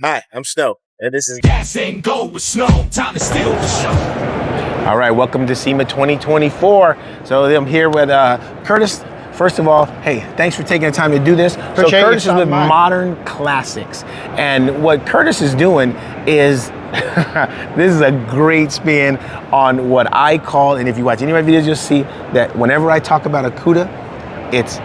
Hi, I'm Snow, and this is Gas and go with Snow. Time to steal the show. all right. Welcome to SEMA 2024. So I'm here with Curtis. First of all, hey, thanks for taking the time to do this. Appreciate so Curtis you is with stopping by. Modern Classix, and what Curtis is doing is this is a great spin on what I call, and if you watch any of my videos, you'll see that whenever I talk about a Cuda, it's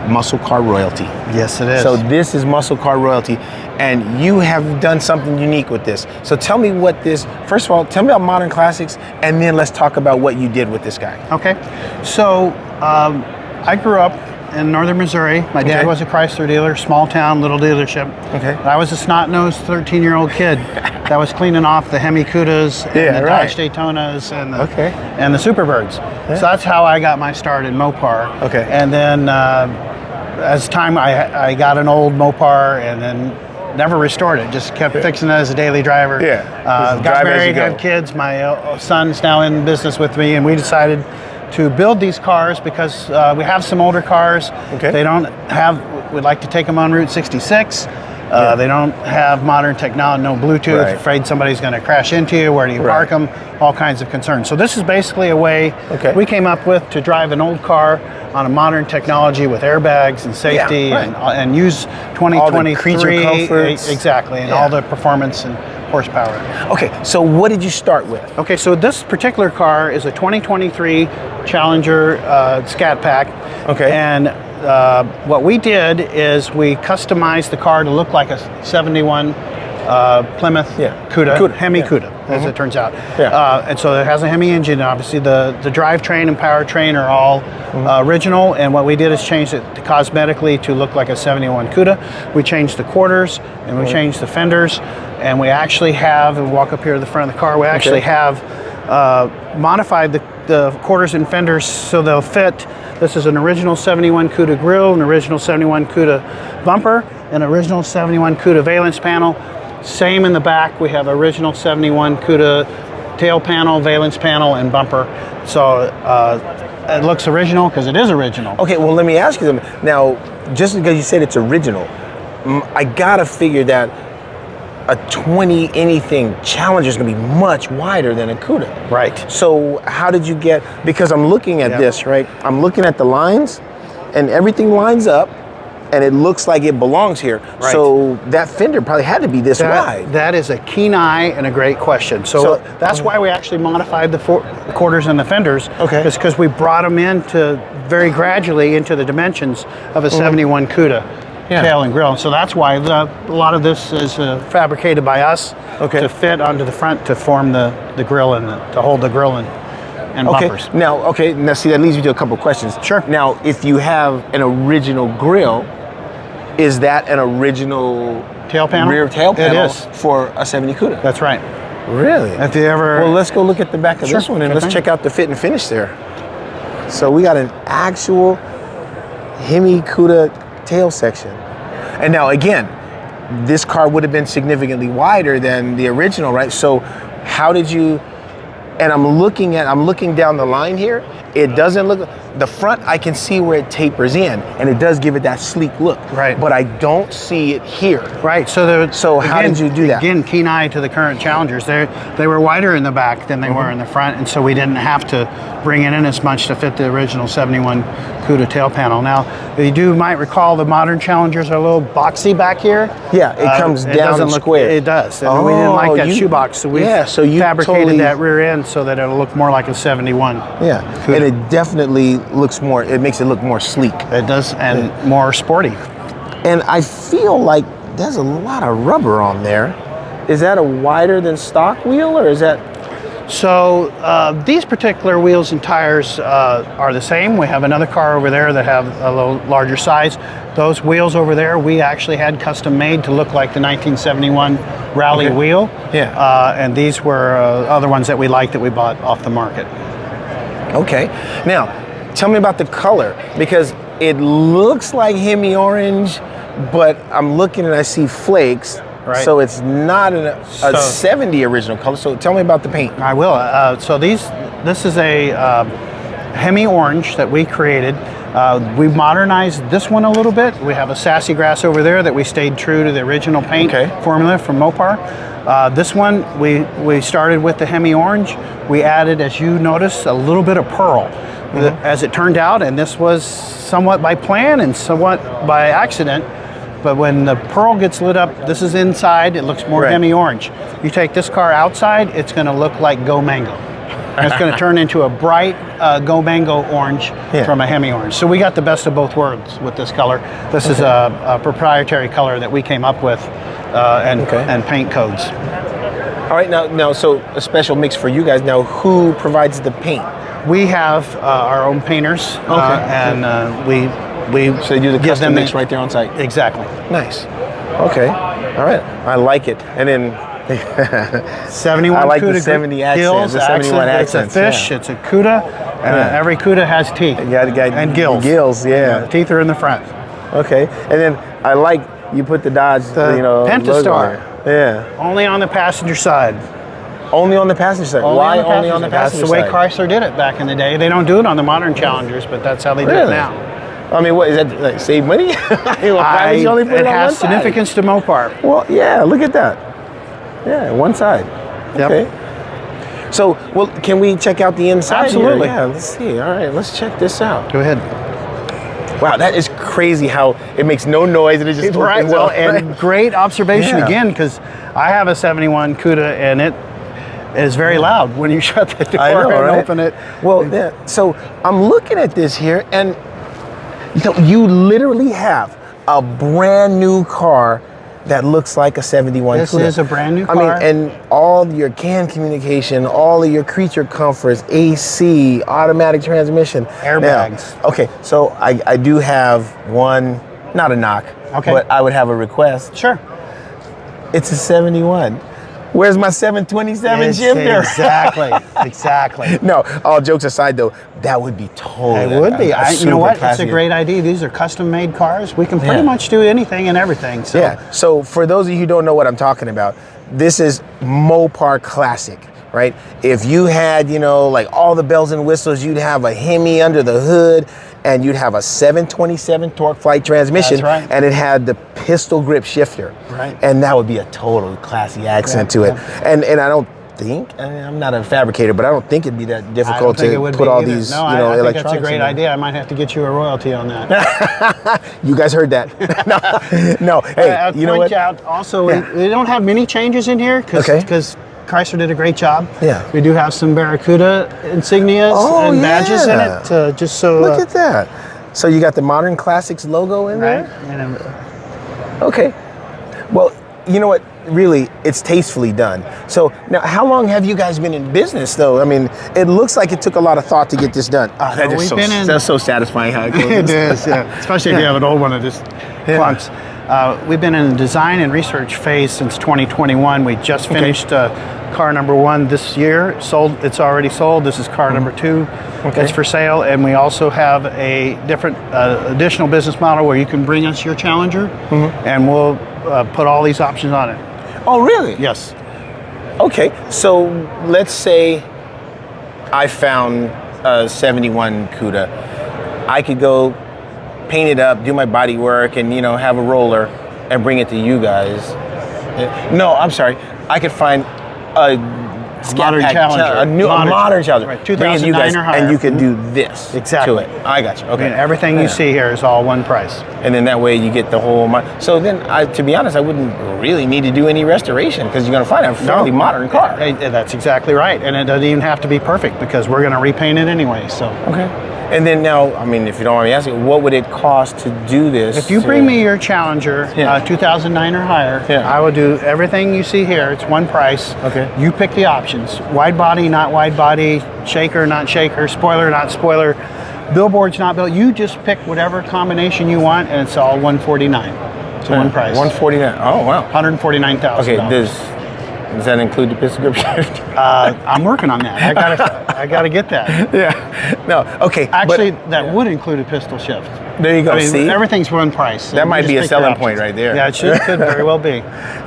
muscle car royalty. Yes, it is. So this is muscle car royalty, and you have done something unique with this. So tell me what this, first of all, tell me about Modern Classix, and then let's talk about what you did with this guy. Okay. So I grew up in northern Missouri. My dad was a Chrysler dealer, small town, little dealership. Okay. I was a snot-nosed 13-year-old kid that was cleaning off the HEMI Cudas and the Dodge Daytonas and the Superbirds. Yeah. So that's how I got my start in Mopar. Okay. And then as time, I got an old Mopar and then never restored it, just kept fixing it as a daily driver. Yeah. Got married, had kids. My son's now in business with me, and we decided to build these cars because we have some older cars. Okay. They don't have, we'd like to take them on Route 66. They don't have modern technology, no Bluetooth, afraid somebody's going to crash into you, where do you park them, all kinds of concerns. So this is basically a way we came up with to drive an old car on a modern technology with airbags and safety and use 2023 all the creature comforts. Exactly, and all the performance and horsepower. Okay, so what did you start with? Okay, so this particular car is a 2023 Challenger Scat Pack. Okay. And what we did is we customized the car to look like a 71 Plymouth Cuda, HEMI Cuda, as it turns out. And so it has a HEMI engine. Obviously, the drivetrain and powertrain are all original. And what we did is change it cosmetically to look like a 71 Cuda. We changed the quarters and we changed the fenders. And we actually have, and walk up here to the front of the car, we actually have modified the quarters and fenders so they'll fit. This is an original 71 Cuda grille, an original 71 Cuda bumper, an original 71 Cuda valence panel. Same in the back, we have original 71 Cuda tail panel, valence panel, and bumper. So it looks original because it is original. Okay, well let me ask you something. Now, just because you said it's original, I gotta figure that a 20 anything Challenger is going to be much wider than a Cuda. Right. So how did you get, because I'm looking at this, right? I'm looking at the lines and everything lines up and it looks like it belongs here. Right. So that fender probably had to be this wide. That is a keen eye and a great question. So that's why we actually modified the quarters and the fenders. Okay. It's because we brought them into very gradually into the dimensions of a 71 Cuda. Tail and grill. So that's why a lot of this is fabricated by us to fit onto the front to form the grill and to hold the grill and bumpers. Now see, that leads me to a couple questions. Sure. Now, if you have an original grill, is that an original tail panel? Rear tail panel it is. For a 70 Cuda? That's right. Really? If you ever... Well, let's go look at the back of this one and let's check out the fit and finish there. So we got an actual HEMI Cuda tail section. And now again, this car would have been significantly wider than the original, right? So how did you, and I'm looking down the line here, it doesn't look, the front I can see where it tapers in and it does give it that sleek look. Right. But I don't see it here. Right, so how did you do that? Again, keen eye to the current Challengers. They were wider in the back than they were in the front, and so we didn't have to bring it in as much to fit the original 71 Cuda tail panel. Now, you might recall the modern Challengers are a little boxy back here. Yeah, it comes down and square. It does, and we didn't like that shoebox, so we fabricated that rear end so that it'll look more like a 71. Yeah, Cuda. And it definitely looks more, it makes it look more sleek. It does, and more sporty. And I feel like there's a lot of rubber on there. Is that a wider than stock wheel, or is that? So these particular wheels and tires are the same. We have another car over there that have a little larger size. Those wheels over there, we actually had custom made to look like the 1971 Rally wheel. Yeah. And these were other ones that we liked that we bought off the market. Okay. Now, tell me about the color, because it looks like HEMI orange, but I'm looking and I see flakes. Right. So it's not a 70 original color. So tell me about the paint. I will. So this is a HEMI orange that we created. We modernized this one a little bit. We have a sassy grass over there that we stayed true to the original paint formula from Mopar. This one, we started with the HEMI orange. We added, as you notice, a little bit of pearl. As it turned out, and this was somewhat by plan and somewhat by accident, but when the pearl gets lit up, this is inside, it looks more HEMI orange. You take this car outside, it's going to look like Go Mango. And it's going to turn into a bright Go Mango orange from a HEMI orange. So we got the best of both worlds with this color. This is a proprietary color that we came up with and paint codes. All right, now, so a special mix for you guys. Now, who provides the paint? We have our own painters, and we so they do the custom mix right there on site. Exactly. Nice. Okay. All right. I like it. And then 71 I like Cuda the 70 accents. Gills, the 71 accents. It's a fish. It's a Cuda. Every Cuda has teeth. And gills. Gills. Yeah. The teeth are in the front. Okay. And then I like you put the Dodge. Pentastar. Yeah. Only on the passenger side. Only on the passenger side. Why only on the passenger side? That's the way Chrysler did it back in the day. They don't do it on the modern Challengers, but that's how they do it now. I mean, what is that? Like, save money? Why would you only put it on has one significance side? to Mopar. Well, yeah. Look at that. Yeah, one side. Yep. Okay. So, well, can we check out the inside? Absolutely. Here? Yeah. Let's see. All right. Let's check this out. Go ahead. Wow, that is crazy how it makes no noise and it just opens up. And great observation again, because I have a 71 Cuda and it is very loud when you shut the door and open it. Well, yeah. So I'm looking at this here, and you literally have a brand new car that looks like a 71 This Cuda. is a brand new car. I mean, and all your CAN communication, all of your creature comforts, AC, automatic transmission. Airbags. Now, okay, so I do have one, not a knock, but I would have a request. Sure. It's a 71. Where's my 727 shifter? Exactly. No, all jokes aside though, that would be totally. It would be. You know what? Classic. It's a great idea. These are custom-made cars. We can pretty much do anything and everything. So. Yeah. So for those of you who don't know what I'm talking about, this is Mopar Classic, right? If you had, like all the bells and whistles, you'd have a HEMI under the hood, and you'd have a 727 torque flight transmission, and it had the pistol grip shifter, and that would be a total classy accent to it. And I don't think, I'm not a fabricator, but I don't think it'd be that difficult to put all these, I think that's a great idea. I might have to get you a royalty on that. You guys heard that? No. Hey, you know what? Out also, we don't have many changes in here because Chrysler did a great job. Yeah. We do have some Barracuda insignias and badges in it, just so. Look at that. So you got the Modern Classix logo in there? Okay. Well, you know what? Really, it's tastefully done. So now, how long have you guys been in business, though? I mean, it looks like it took a lot of thought to get this done. That's so satisfying how it goes. It is, especially if you have an old one that just clunks. We've been in the design and research phase since 2021. We just finished car number 1 this year. It's already sold. This is car number 2. It's for sale, and we also have a different additional business model where you can bring us your Challenger, and we'll put all these options on it. Oh, really? Yes. Okay, so let's say I found a 71 Cuda. I could go paint it up, do my body work, and have a roller and bring it to you guys. No, I'm sorry. I could find a modern Challenger, a modern Challenger, right, 2009 or higher, and you can do this to it. I got you. Okay, everything you see here is all one price, and then that way you get the whole. So then, to be honest, I wouldn't really need to do any restoration because you're going to find a fairly modern car. That's exactly right, and it doesn't even have to be perfect because we're going to repaint it anyway. So And then now, I mean, if you don't mind me asking, what would it cost to do this? If you bring me your Challenger, 2009 or higher, I will do everything you see here. It's one price. Okay. You pick the options. Wide body, not wide body, shaker, not shaker, spoiler, not spoiler, billboards, not bill. You just pick whatever combination you want, and it's all $149. It's one price. $149. Oh, wow. $149,000. Okay, does that include the pistol grip shift? I'm working on that. I gotta get that. Yeah. No. Okay. Actually, that would include a pistol shift. There you go. See, everything's one price. That might be a selling point right there. Yeah, it could very well be.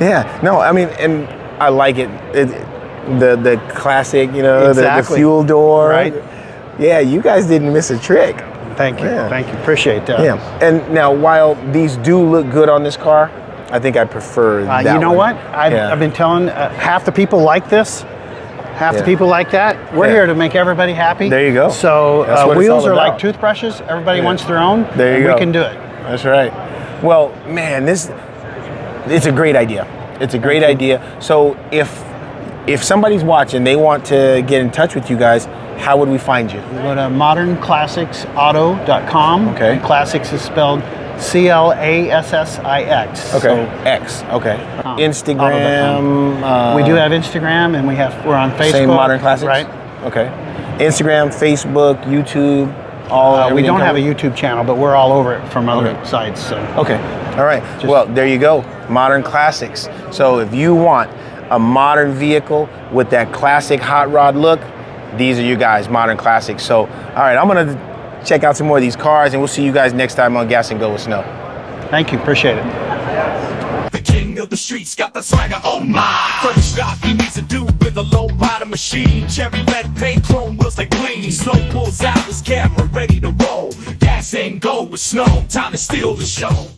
Yeah. No, I mean, and I like it. The classic, the fuel door. Right. Yeah, you guys didn't miss a trick. Thank you. Yeah. Thank you. Appreciate that. Yeah. And now, while these do look good on this car, I think I prefer that You know one. what? I've been telling half the people like this, half the people like that. We're here to make everybody happy. There you go. So That's what it's wheels all are about. like toothbrushes. Everybody wants their own. There you go. We can do it. That's right. Well, man, it's a great idea. It's a great idea. So if somebody's watching, they want to get in touch with you guys, how would we find you? Go to modernclassicsauto.com. Okay. And Classics is spelled CLASSIX. Okay. So, X. Okay. .com. Instagram. we do have Instagram, and we're on Facebook. Same Modern Classics. Right. Okay. Instagram, Facebook, YouTube. We don't have a YouTube channel, but we're all over it from other sites. So. Okay. All right. Well, there you go. Modern Classics. So if you want a modern vehicle with that classic hot rod look, these are you guys, Modern Classics. So, all right, I'm gonna check out some more of these cars, and we'll see you guys next time on Gas and Go with Snow. Thank you. Appreciate it. The king of the streets got the swagger, oh my. First shot he needs to do with a low rider machine. Cherry red paint, chrome wheels they gleam. Slow pulls out his camera, ready to roll. Gas and Go with Snow, time to steal the show.